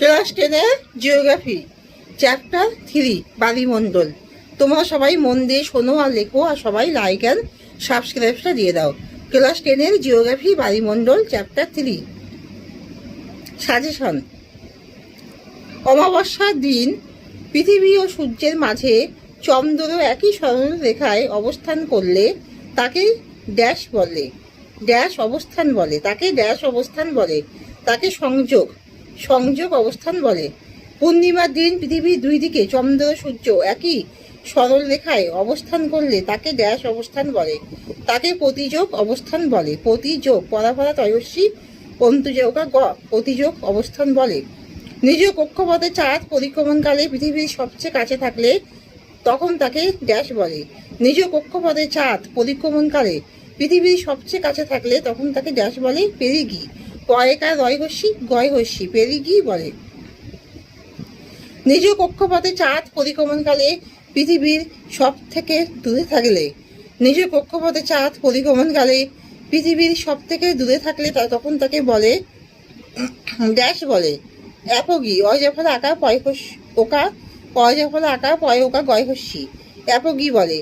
Class 10-এর geography chapter 3 বায়ুমণ্ডল। তোমরা সবাই মন দিয়ে শোনো আর লেখো, আর সবাই লাইক অ্যান্ড সাবস্ক্রাইবটা দিয়ে দাও। ক্লাস 10-এর জিওগ্রাফি বায়ুমণ্ডল চ্যাপ্টার 3। সাজেশন: অমাবস্যার দিন পৃথিবী ও সূর্যের মাঝে চন্দ্র একই সরল রেখায় অবস্থান করলে তাকে ড্যাশ বলে, ড্যাশ অবস্থান বলে, তাকে ড্যাশ অবস্থান বলে, তাকে সংযোগ সংযোগ অবস্থান বলে। পূর্ণিমার দিন পৃথিবীর দুই দিকে চন্দ্র সূর্য একই সরল রেখায় অবস্থান করলে তাকে ড্যাশ অবস্থান বলে, তাকে প্রতিযোগ অবস্থান বলে। প্রতিযোগ পরাপরা তয়স্বী অন্তুযোগা গ প্রতিযোগ অবস্থান বলে। নিজ কক্ষপথে চাঁদ পরিক্রমণকালে পৃথিবীর সবচেয়ে কাছে থাকলে তখন তাকে ড্যাশ বলে। নিজ কক্ষপথে চাঁদ পরিক্রমণকালে পৃথিবীর সবচেয়ে কাছে থাকলে তখন তাকে ড্যাশ বলে, পেরিগি। পয়েকার রয়হস্যি গয়হস্যি পেরিগি বলে। নিজ কক্ষপথে চাঁদ পরিক্রমণকালে পৃথিবীর সব থেকে দূরে থাকলে, নিজ কক্ষপথে চাঁদ পরিক্রমণকালে পৃথিবীর সব থেকে দূরে থাকলে তখন তাকে বলে ড্যাশ বলে। অ্যাপগি অজফল আঁকা ওকা অজফল আঁকা পয় ওকা গয়হস্যি অ্যাপগি বলে।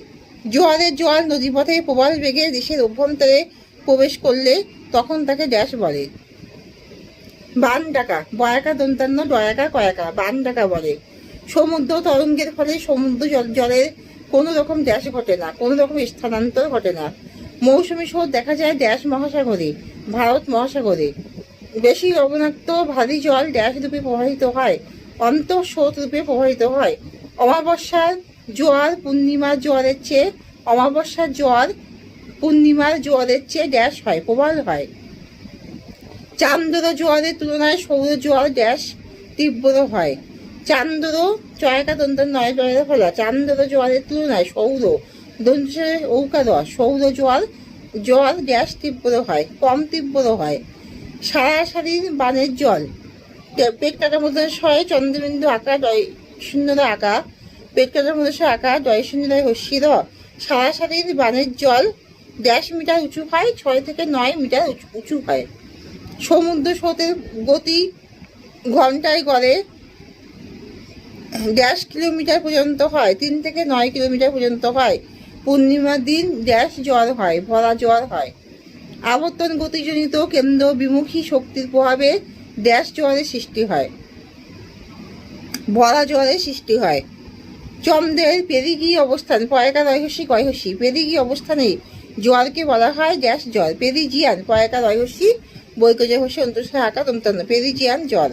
জোয়ারের জল নদীপথে প্রবল বেগে দেশের অভ্যন্তরে প্রবেশ করলে তখন তাকে ড্যাশ বলে। বান ডাকা বয়াকা দন্তান্ন ডয়াকা কয়াকা বান ডাকা বলে। সমুদ্র তরঙ্গের ফলে সমুদ্র জলের কোনো রকম ড্যাশ ঘটে না, কোনো রকম স্থানান্তর ঘটে না। মৌসুমী স্রোত দেখা যায় ড্যাশ মহাসাগরে, ভারত মহাসাগরে। বেশি লবণাক্ত ভারী জল ড্যাশ রূপে প্রবাহিত হয়, অন্তঃস্রোত রূপে প্রবাহিত হয়। অমাবস্যার জোয়ার পূর্ণিমার জোয়ারের চেয়ে অমাবস্যার জোয়ার পূর্ণিমার জোয়ারের চেয়ে ড্যাশ হয়, প্রবল হয়। চান্দ্র জোয়ারের তুলনায় সৌর জোয়ার ড্যাশ তীব্র হয়। চান্দ্র চয়কা দন্তান নয় জয়ের ফলা চান্দ্র জোয়ারের তুলনায় সৌর দন্তের ঔকার সৌর জোয়ার ড্যাশ তীব্র হয়, কম তীব্র হয়। সারাসারির বানের জল পেট কাটার মধ্যে শয়ে চন্দ্রবিন্দু আঁকা ডয় শূন্য আঁকা পেট কাটার মধ্যে আঁকা ডয় শূন্য হস্যির সারাসারির বানের জল ড্যাশ মিটার উঁচু হয়, 6 থেকে 9 মিটার উঁচু হয়। সমুদ্র স্রোতের গতি ঘন্টায় গড়ে ড্যাশ কিলোমিটার পর্যন্ত হয়, 3 থেকে 9 কিলোমিটার পর্যন্ত হয়। পূর্ণিমার দিন ড্যাশ জোয়ার হয়, ভরা জোয়ার হয়। আবর্তন গতিজনিত কেন্দ্র বিমুখী শক্তির প্রভাবে ড্যাশ জোয়ারের সৃষ্টি হয়, ভরা জোয়ারের সৃষ্টি হয়। চন্দ্রের পেরিগি অবস্থান পয়কা রয়হস্যি গয়হস্যি পেরিগি অবস্থানে জোয়ারকে বলা হয় ড্যাশ জল। পেরিজিয়ান পয়কা রয়হস্যি বৈকজহস্যি অন্তঃ আঁকা তন্তান্ন পেরিজিয়ান জল।